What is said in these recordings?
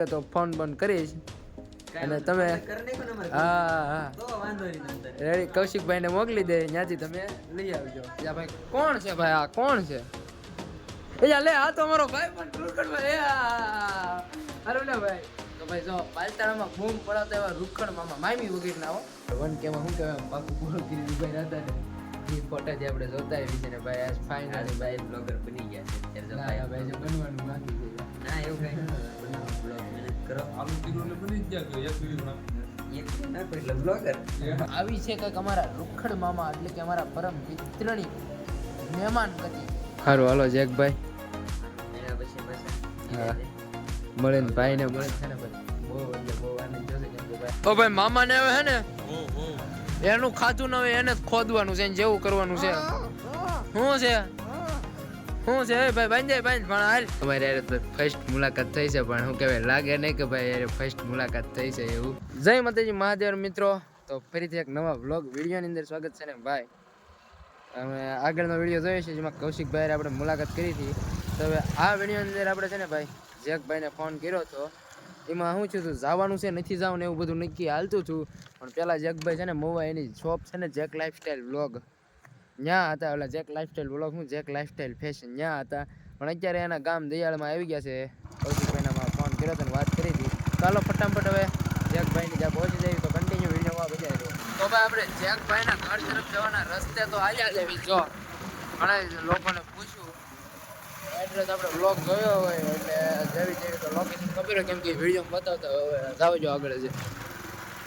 તો ફોન બંધ કરીશ અને તમે હા રેડી કૌશિકભાઈ ને મોકલી દે ત્યાંથી તમે લઈ આવજો. ભાઈ કોણ છે ભાઈ? આ કોણ છે? લે આ તો અમારો ભાઈ પણ રૂખડભાઈ. અરે ને ભાઈ તો ભાઈ જો પાલતાણામાં બૂમ પડાવતા એવા રૂખડ મામા મામી વગેરે ના હો. વન કેમાં શું કહેવાય પાકું પૂરું કરી ભાઈ હતા ને એ ફોટા જે આપણે જોતા આવી છે ને ભાઈ આજ ફાઇનલી ભાઈ બ્લોગર બની ગયા છે. ભાઈ જો બનવાનું બાકી છે. ના એવું કઈ બ્લોગ મહેનત કરો આલુ કિલો બની જ ગયા એક વિડિયો એટલે બ્લોગર આવી છે કંઈક અમારા રૂખડ મામા એટલે કે અમારા પરમ મિત્રની મહેમાન ગતિ. સારું હાલો જેકભાઈ એના પછી બસ હા મળે ને ભાઈ ને મળે છે ને ભાઈ બહુ એટલે બહુ આનંદ જોશે કેમ કે ભાઈ ઓ ભાઈ મામા ને હવે હે ને એનું ખાતું ન હોય એને જ ખોદવાનું છે જેવું કરવાનું છે. શું છે ભાઈ બાંધાય બાંધ પણ હાલ અમારે યાર ફર્સ્ટ મુલાકાત થઈ છે પણ શું કહેવાય લાગે નહીં કે ભાઈ યાર ફર્સ્ટ મુલાકાત થઈ છે એવું. જય માતાજી મહાદેવ મિત્રો. તો ફરીથી એક નવા વ્લોગ વિડીયોની અંદર સ્વાગત છે ને ભાઈ. અમે આગળનો વિડીયો જોયો છે જેમાં કૌશિકભાઈ આપણે મુલાકાત કરી હતી. તો હવે આ વિડીયોની અંદર આપણે છે ને ભાઈ જેકભાઈને ફોન કર્યો હતો. એમાં શું થયું હતું જવાનું છે નથી જવાનું એવું બધું નક્કી હાલતું હતું પણ પેલા જેકભાઈ છે ને મોવા એની શોપ છે ને જેક લાઈફસ્ટાઈલ વ્લોગ ત્યાં હતા. ઓલા જેક લાઈફસ્ટાઈલ વ્લોગ હું જેક લાઈફસ્ટાઈલ ફેશન ત્યાં હતા પણ અત્યારે એના ગામ દયાળમાં આવી ગયા છે. કૌશિકભાઈનામાં ફોન કર્યો હતો ને વાત કરી હતી. ચાલો ફટાફટ હવે જેકભાઈની જ્યાં પહોંચી જાય તો કન્ટિન્યુ વિડીયોમાં બજાવી દો. તો ભાઈ આપણે જેકભાઈના ઘર તરફ જવાના રસ્તે તો આવ્યા છે જો ઘણા લોકોને પૂછ્યું એડ્રેસ આપણે વ્લોગ જોયો હોય એટલે જેવી તો લોકેશન ખબર હોય કેમ કે વિડીયો બતાવતા હવે જાવજો આગળ છે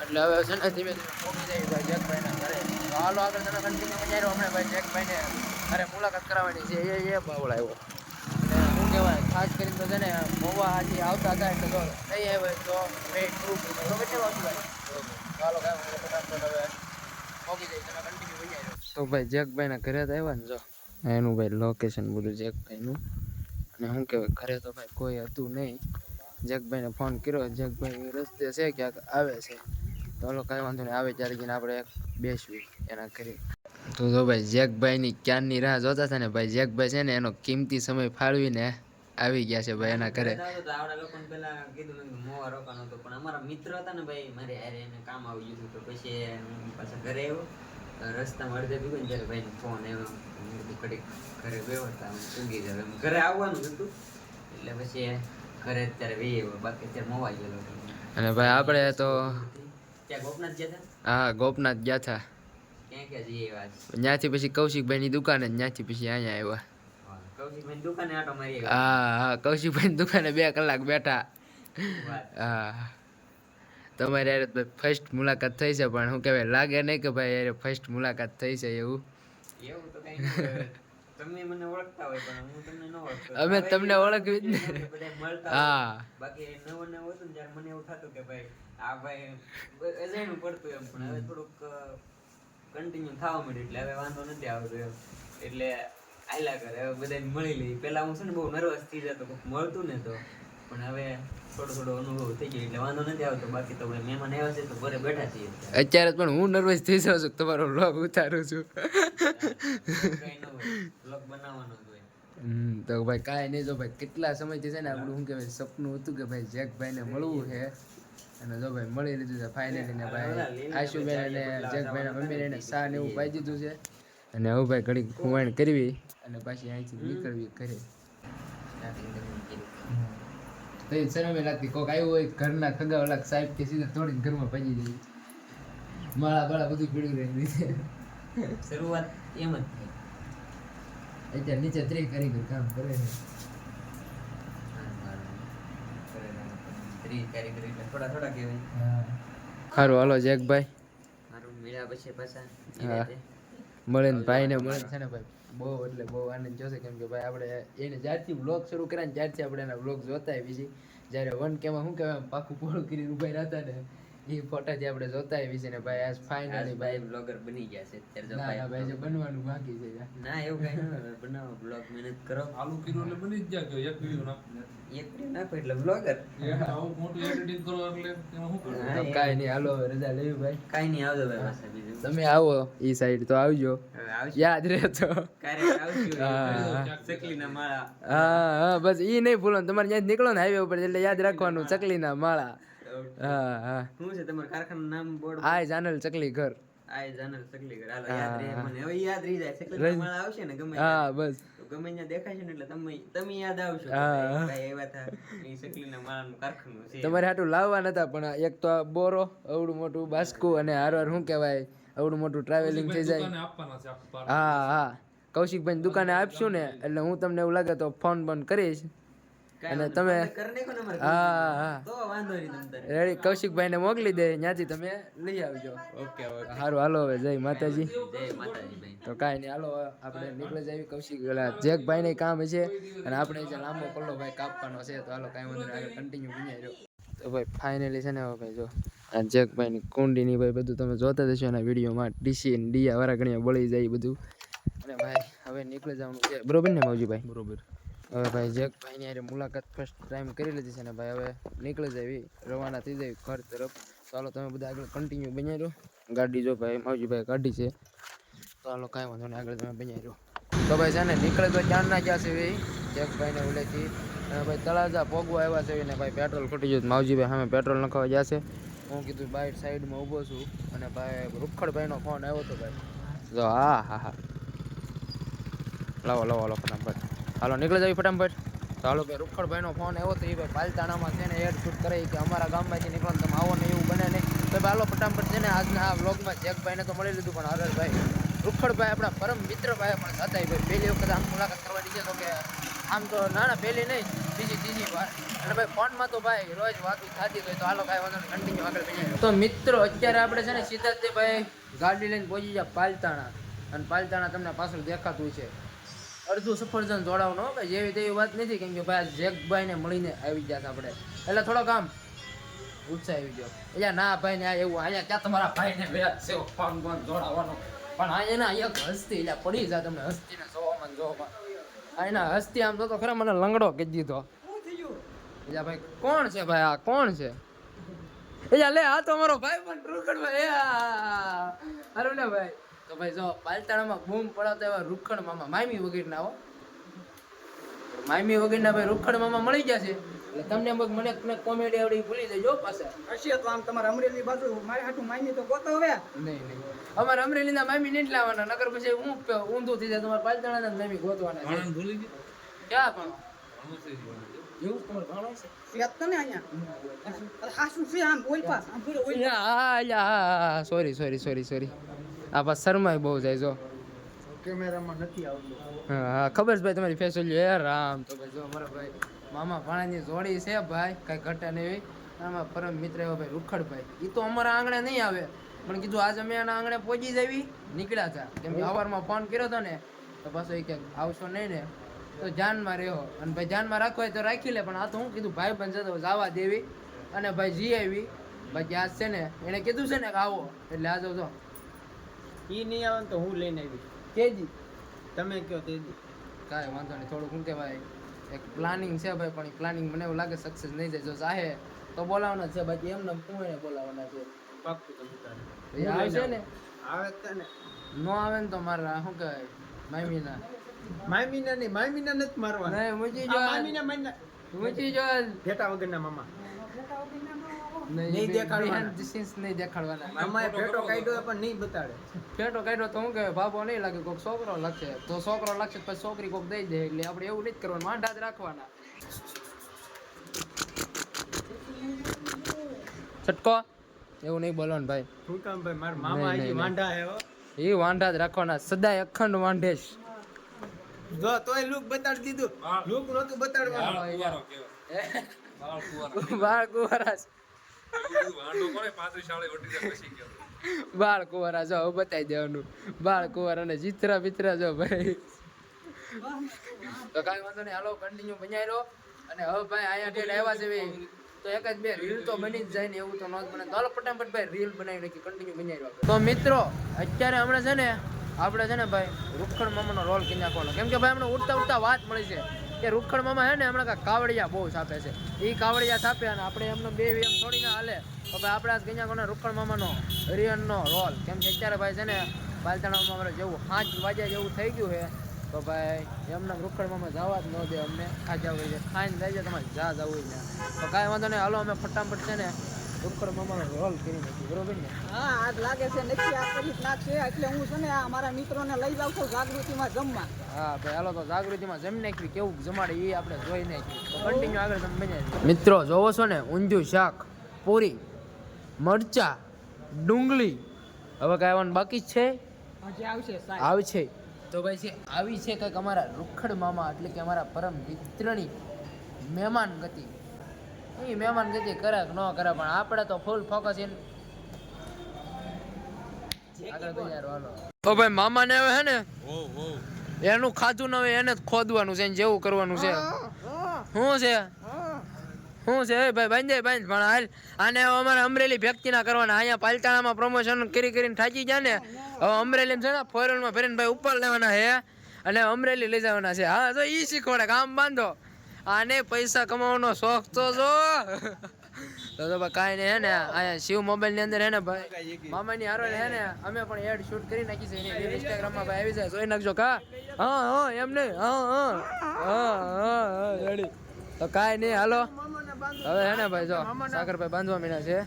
એટલે હવે છે ને ધીમે ધીમે પહોંચી જાય ભાઈ જેકભાઈના ઘરે. તો હાલો આગળ તમે કન્ટિન્યુ બજાવ્યો હમણાં ભાઈ જેકભાઈને અરે મુલાકાત કરાવવાની છે એ બાવળ આવ્યો અને શું કહેવાય ખાસ કરીને તો છે ને મોવા આજે આવતા હતા એટલે તો નહીં આવ્યો તો વેઇટ ટુ બરોબર છે ભાઈ. ચાલો કાંઈ ફટાફટ હવે પહોંચી જાય તમે કન્ટિન્યુ બજાવ્યો. તો ભાઈ જેકભાઈના ઘરે તો આવ્યા ને જો એનું ભાઈ લોકેશન બધું જેકભાઈનું અને શું કહેવાય ઘરે તો ભાઈ કોઈ હતું નહીં. જેકભાઈને ફોન કર્યો જેકભાઈ રસ્તે છે ક્યાંક આવે છે તો હાલો કાંઈ વાંધો નહીં આવે ત્યારે જઈને આપણે બેસવી એના ઘરે. તો જો ભાઈ જેકભાઈની ક્યારની રાહ જોતા હતા ને ભાઈ જેકભાઈ છે ને એનો કિંમતી સમય ફાળવીને આવી ગયા છે ભાઈ એના ઘરે. આવડા લોકોને પેલા કીધું મોવા રોકાનો હતો પણ અમારા મિત્ર હતા ને ભાઈ મારે યાર એને કામ આવી ગયું તો પછી હું પાછા ઘરે આવ્યો. રસ્તામાં અડધે ભીગો ને ત્યારે ભાઈનો ફોન આવ્યો કડીક ઘરે ગયો હતા ઊંઘી જાવ ઘરે આવવાનું હતું એટલે પછી ઘરે અત્યારે વે બાકી અત્યારે મોવા ગયેલો. અને ભાઈ આપણે તો ત્યાં ગોપનાથ ગયા હતા. હા ગોપનાથ ગયા હતા ક્યાં ક્યાં જઈએ વાત ત્યાંથી પછી કૌશિકભાઈની દુકાને ત્યાંથી પછી અહીંયા આવ્યા. કૌશિકભાઈ દુકાને આટો મારી હા કૌશિકભાઈની દુકાને 2 કલાક બેઠા. હા તમારે યાર ફર્સ્ટ મુલાકાત થઈ છે પણ શું કહેવાય લાગે નહીં કે ભાઈ યાર ફર્સ્ટ મુલાકાત થઈ છે એવું. એવું તો કઈ નહીં. તમે મને ઓળખતા હોય પણ હું તમને ન ઓળખતો. અમે તમને ઓળખવી જ ને. હા બાકી નવો નવો હતું ને જ્યારે મને એવું થતું કે ભાઈ આ ભાઈ અજાણ્યું પડતું એમ પણ હવે થોડુંક કન્ટિન્યુ થવા માંડ્યું એટલે હવે વાંધો નથી આવતો એમ એટલે આયલા કરે હવે બધાને મળી લઈ. પેલા હું છે ને બહુ નર્વસ થઈ જતો કોઈક મળતું ને તો પણ હવે થોડો અનુભવ થઈ ગયો એટલે વાંધો નથી આવતો. બાકી તો ભાઈ મહેમાન આવ્યા છે તો ઘરે બેઠા છીએ અત્યારે પણ હું નર્વસ થઈ જાઉં છું તમારો વ્લોગ ઉતારું છું. કઈ ન હોય વ્લોગ બનાવવાનો જ હોય. તો ભાઈ કાંઈ નહીં જો ભાઈ કેટલા સમયથી છે ને આપણું શું કહેવાય સપનું હતું કે ભાઈ જેકભાઈને મળવું છે અને જો ભાઈ મળી લીધું છે ફાઇનલી ને ભાઈ આશુબેન અને જેકભાઈના મમ્મીને એને સા ને એવું પાઈ દીધું છે અને હવે ભાઈ ઘડી ખુવાણ કરવી અને પાછી અહીંથી નીકળવી ઘરે. તો એ શરમે લાગતી કોક આવ્યું હોય ઘરના ખગા ઓલા સાહેબ કે સીધા તોડીને ઘરમાં ભાજી જાય માળા બાળા બધું પીડ્યું રહી છે. શરૂઆત એમ જ થઈ. અત્યારે નીચે 3 કારીગર કામ કરે છે. થોડા કહેવાય. સારું હાલો જેકભાઈ મારું મેળા પછી પાછા મળે ને ભાઈને મળે છે ને ભાઈ બહુ એટલે બહુ આનંદ જોશે કેમ કે ભાઈ આપણે એને જ્યારથી વ્લોગ શરૂ કર્યા ને ત્યારથી આપણે એના વ્લોગ જોતા આવી છીએ. જ્યારે 1K માં શું કહેવાય પાકું પૂરું કરીને ઉભા રહેતા ને ઈ ફોટા જે આપણે જોતા આવી છે ને ભાઈ આજ ફાઇનલી ભાઈ બ્લોગર બની ગયા છે અત્યારે જો ના ભાઈ જે બનવાનું બાકી છે યાર. ના એવું કઈ ન બનાવો બ્લોગ મહેનત કરો આલુ કિલો એટલે બની જ જાય કે એક વિડિયો નાખ એક પ્રેમ નાખો એટલે બ્લોગર આવું મોટું એડિટિંગ કરો એટલે એમાં શું કરવું તો કાંઈ નહીં હાલો હવે રજા લેવી ભાઈ. કાઈ નહીં આવજો ભાઈ પાસે બીજું તમે આવો ઈ સાઈડ તો આવજો હવે આવશે યાદ રહેતો. ક્યારેક આવશું હા. ચકલીના માળા હા બસ ઈ નહીં ભૂલો તમારે ત્યાં નીકળો ને હાઈવે ઉપર એટલે યાદ રાખવાનું ચકલીના માળા. હા શું છે તમારું કારખાનું નામ બોર્ડ આ જાનલ ચકલી ઘર. આ જનરલ ચકલી ઘર હાલો યાદ રહે મને હવે યાદ રહી જાય ચકલીના માળા આવશે ને ગમે હા બસ તો ગમે ત્યાં દેખાશે ને એટલે તમે યાદ આવશો કે હા. ભાઈ એવા થા એ ચકલીના માળાનું કારખાનું છે તમારે હાટું લાવવા નતા પણ એક તો આ બોરો અવડું મોટું બાસ્કુ અને હારવાર શું કહેવાય અવડું મોટું ટ્રાવેલિંગ થઈ જાય. દુકાને આપવાના છે આખું પાર હા હા કૌશિકભાઈ દુકાને આપશું ને એટલે હું તમને એવું લાગે તો ફોન બંધ કરીશ અને તમે કરી નાખો ને અમારે હા હા તો વાંધો નહીં તમ તારે રેડી કૌશિકભાઈને મોકલી દે ત્યાંથી તમે લઈ આવજો. ઓકે ઓકે સારું હાલો હવે જય માતાજી. જય માતાજી ભાઈ તો કાંઈ નહીં હાલો આપણે નીકળી જઈએ કૌશિક પેલા જેકભાઈને કામ છે અને આપણે જે લાંબો પલ્લો ભાઈ કાપવાનો છે તો હાલો કાંઈ વાંધો નહીં આગળ કન્ટિન્યુ બન્યા રહ્યો. તો ભાઈ ફાઇનલી છે ને હવે ભાઈ જો આ જેકભાઈની કુંડીની ભાઈ બધું તમે જોતા જશો એના વિડીયોમાં ડીસી ને ડીયા વાળા ઘણીયા બળી જાય બધું અને ભાઈ હવે નીકળી જવાનું છે બરોબર ને માવજીભાઈ. બરોબર હવે ભાઈ જેકભાઈની હારે મુલાકાત ફર્સ્ટ ટાઈમ કરી લીધી છે ને ભાઈ હવે નીકળી જાય રવાના થઈ જાય ઘર તરફ. ચાલો તમે બધા આગળ કન્ટિન્યુ બન્યા રહો. ગાડી જો ભાઈ માવજીભાઈ ગાડી છે તો હાલો કાંઈ વાંધો નહીં આગળ તમે બન્યા રહો. તો ભાઈ છે ને નીકળે તો ક્યાં ના ગયા છે ભાઈ જેકભાઈને ઓલેથી અને ભાઈ તળાજા પોગવા આવ્યા છે ને ભાઈ પેટ્રોલ ખૂટી ગયું માવજીભાઈ સામે પેટ્રોલ નખાવા જશે. હું કીધું બાઇક સાઈડમાં ઊભો છું અને ભાઈ રૂખડભાઈનો ફોન આવ્યો હતો ભાઈ જો હા હા હા લાવો લાવો હાલો ફટાફટ હાલો નીકળી જાય ફટાફટ. તો હાલો ભાઈ રૂખડભાઈનો ફોન આવ્યો તો એ ભાઈ પાલતાણામાં છે ને એડ શૂટ કરે કે અમારા ગામમાંથી નીકળો તમે આવો ને એવું બને નહીં તો ભાઈ હાલો ફટાફટ છે ને આજના આ વ્લોગમાં જેકભાઈને તો મળી લીધું પણ હરેશભાઈ રૂખડભાઈ આપણા પરમ મિત્ર ભાઈ પણ હતા ભાઈ પહેલી વખત આમ મુલાકાત કરવાની છે તો કે આમ તો ના પહેલી નહીં ત્રીજી વાર અને ભાઈ ફોનમાં તો ભાઈ રોજ વાતું થતી હોય તો હાલો કાંઈ વાંધો નહીં કન્ટિન્યુ આગળ બની. તો મિત્રો અત્યારે આપણે છે ને સીધા જ ભાઈ ગાડી લઈને પહોંચી જાય પાલતાણા અને પાલતાણા તમને પાછળ દેખાતું છે. અડધું સફરજન જોડાવનો ભાઈ જેવી તેવી વાત નથી કેમ કે ભાઈ જેકભાઈને મળીને આવી ગયા આપણે એટલે થોડોક આમ ઉત્સાહ આવી ગયો એટલે ના ભાઈ ને આ એવું અહીંયા ક્યાં તમારા ભાઈને વ્યાજ છે ફોન બોન જોડાવાનો પણ અહીંયા ના એક હસ્તી એટલે પડી જાય તમને હસ્તીને જોવામાં એના હસ્તી આમ તો ખરા મને લંગડો કહી દીધો. એટલે ભાઈ કોણ છે ભાઈ આ કોણ છે એટલે લે આ તો અમારો ભાઈ પણ રૂખડભાઈ અરે ને ભાઈ તો ભાઈ જો પાલતાણામાં બૂમ પડાવતા એવા રૂખડ મામા મામી વગેરેના આવો મામી વગેરેના ભાઈ રૂખડ મામા મળી ગયા છે એટલે તમને મને કોમેડી આવડી ભૂલી જજો પાછા હશે તો આમ તમારે અમરેલી બાજુ મારે હાટું માયની તો ગોતો હવે નહીં અમારે અમરેલીના મામી નહીં જ લાવવાના નગર પછી હું ઊંધું થઈ જાય તમારે પાલતાણાના મામી ગોતવાના છે. આણંદ ભૂલી ગઈ ક્યાં પણ આણંદ થઈ ગયું એવું તમારે ભાણો છે શેત તો ને અહીંયા હાસું છે આમ ઓલ પાસ આમ પૂરો ઓલ હા સોરી આ પાસ શરમાય બહુ જાય જો કેમેરામાં નથી આવતું. હા ખબર છે ભાઈ તમારી ફેસ હે રામ તો ભાઈ જો અમારા ભાઈ મામા ભાણાની જોડી છે ભાઈ કાંઈ ઘટે નહીં આમાં પરમ મિત્ર એવો ભાઈ રૂખડભાઈ એ તો અમારા આંગણે નહીં આવે પણ કીધું આજ અમે એના આંગણે પહોંચી જવી નીકળ્યા હતા કેમ કે સવારમાં ફોન કર્યો હતો ને તો પાછો એ કે આવશો નહીં ને તો જાનમાં રહ્યો અને ભાઈ જાનમાં રાખવો હોય તો રાખી લે પણ આ તો હું કીધું ભાઈ પણ જતો જવા દેવી અને ભાઈ જી આવી બાકી આજ છે ને એણે કીધું છે ને કે આવો એટલે આજો જો ઈ નહીં આવે તો હું લઈને આવી કેજી તમે કયો તેજી કાંઈ વાંધો નહીં થોડુંક શું કહેવાય એક પ્લાનિંગ છે ભાઈ પણ એ પ્લાનિંગ મને એવું લાગે સક્સેસ નહીં થાય જો ચાહે તો બોલાવવાના છે બાકી એમને હું એને બોલાવવાના છે પાક્કું તમે તારે એ આવશે ને આવે જ છે ને નો આવે ને તો મારા શું કહેવાય મામીના માયમીના નહીં માયમીના નથી મારવાના નહીં મૂકી જો મામીના માયના મૂકી જો ભેટા વગરના મામા નહીં દેખાડવાના. નહીં દેખાડવાના મામાએ ભેટો કાઢ્યો પણ નહીં બતાડે ફેટો કાઢ્યો તો શું કહેવાય બાબો નહીં લાગે કોઈક છોકરો લાગશે તો છોકરો લાગશે પછી છોકરી કોઈક દઈ દે એટલે આપણે એવું નહીં જ કરવાનું માંડા જ રાખવાના છટકો એવું નહીં બોલવાનું ભાઈ શું કામ ભાઈ મારા મામા નહીં, હજી નહીં. વાંઢા હે હો એ વાંઢા જ રાખવાના સદાય અખંડ વાંઢેશ જો તોય લુક બતાડી દીધું લુક નહોતું બતાડવાનું કુવારો કહેવાય બાળ કુવારો બાળ કુંવારા વાંઢો કોને 35 શાળે વટી જાય પછી ગયો બાળ કુંવારા જો હવે બતાવી દેવાનું બાળ કુંવારા અને જીતરા બિતરા જો ભાઈ તો કાંઈ વાંધો નહીં હાલો કન્ટિન્યુ બનાવી લો અને હવે ભાઈ અહીંયા ઠેઠ આવ્યા છે ભાઈ તો એકાદ બે રીલ તો બની જ જાય ને, એવું તો ન જ બને. તો હાલો ફટાફટ ભાઈ રીલ બનાવી નાખી, કન્ટિન્યુ બનાવી રહ્યો. તો મિત્રો અત્યારે હમણાં છે ને આપણે છે ને ભાઈ રૂખડ મામાનો રોલ કરી નાખવાનો, કેમ કે ભાઈ હમણાં ઉડતા વાત મળી છે કે રૂખડ મામા છે ને હમણાં કાંઈક કાવડિયા બહુ છાપે છે. એ કાવડિયા છાપે અને આપણે એમને બે એમ થોડી ના હાલે. તો ભાઈ આપણે આજ કન્યા કોને રૂખડ મામાનો રિયનનો રોલ, કેમ કે અત્યારે ભાઈ છે ને પાલતાણામાં અમારે જેવું 5 વાગ્યા જેવું થઈ ગયું છે. તો ભાઈ એમને રૂખડ મામા જવા જ ન દે અમને. આ જવું છે ખાઈને જાય છે તમારે જા જવું છે. તો કાંઈ વાંધો નહીં, હાલો અમે ફટાફટ છે ને રૂખડ મામાનો રોલ કરી નાખી, બરોબર ને? હા આજ લાગે છે નક્કી આ કરી નાખશે, એટલે હું છે ને આ મારા મિત્રોને લઈ જાઉં છું જાગૃતિમાં જમવા. હા ભાઈ હાલો તો જાગૃતિમાં જમી નાખવી, કેવું જમાડે એ આપણે જોઈ નાખીએ. તો કન્ટિન્યુ આગળ તમે બન્યા મિત્રો. જોવો છો ને ઊંધિયું શાક, પૂરી, મરચા, ડુંગળી, હવે કાંઈ આવવાનું બાકી જ છે? હજી આવશે સાહેબ. આવશે. તો ભાઈ છે આવી છે કંઈક અમારા રૂખડ મામા, એટલે કે અમારા પરમ મિત્રની મહેમાન ગતિ. એ મહેમાન ગતિ કરે કે ન કરે, પણ આપણે તો ફૂલ ફોકસ આગળ તૈયાર હાલો. તો ભાઈ મામાને હવે હે ને એનું ખાધું ન હોય એને જ ખોદવાનું છે, જેવું કરવાનું છે. શું છે શું છે ભાઈ? બાંધ પણ હાલ આને હવે અમારે અમરેલી ભેગતીના કરવાના. અહીંયા પાલતાણામાં પ્રમોશન કરીને થાકી ગયા ને, હવે અમરેલી છે ને ફોરલમાં ફેરીને ભાઈ ઉપર લેવાના છે અને અમરેલી લઈ જવાના છે. હા તો ઈ શીખવાડે, કામ બાંધો. આને પૈસા કમાવાનો શોખ તો જો. તો ભાઈ કાંઈ નહીં હે ને, અહીંયા શિવ મોબાઈલ ની અંદર હે ને ભાઈ મામાની હારો હે ને અમે પણ એડ શૂટ કરી નાખી છે એની ઇન્સ્ટાગ્રામમાં ભાઈ આવી જાય, જોઈ નાખજો. કા હા એમ નહીં, હા રેડી. તો કાંઈ નહીં હાલો હવે હે ને ભાઈ જો સાગરભાઈ બાંધવા મીના છે.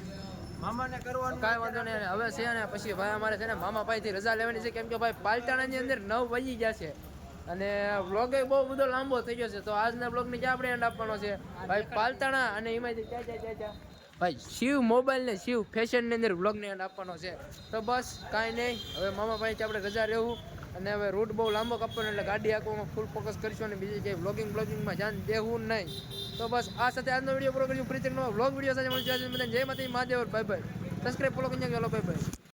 મામાને કરવાનું કાંઈ વાંધો નહીં. હવે છે ને પછી ભાઈ અમારે છે ને મામા પાસેથી રજા લેવાની છે, કેમ કે ભાઈ પાલતાણાની અંદર 9 વાગી ગયા છે અને વ્લોગ બહુ બધો લાંબો થઈ ગયો છે. તો આજના વ્લોગને ક્યાં આપણે એન્ડ આપવાનો છે ભાઈ? પાલતાણા અને એમાંથી ક્યાં ભાઈ શિવ મોબાઈલ ને શિવ ફેશન ની અંદર વ્લોગને એન્ડ આપવાનો છે. તો બસ કાંઈ નહીં, હવે મામા પાસેથી આપણે રજા રહેવું અને હવે રૂટ બહુ લાંબો કાપવાનો, એટલે ગાડી આંકવામાં ફૂલ ફોકસ કરીશું અને બીજી જગ્યાએ વ્લોગિંગમાં ધ્યાન દેવું નહીં. તો બસ આ સાથે આજનો વિડીયો પૂરો કરીશું. ફરીથી નવો વ્લોગ વિડીયો સાથે મળીશું. જય માતાજી, Mahadev, bye bye. Subscribe follow કરી નાખજો. Bye bye.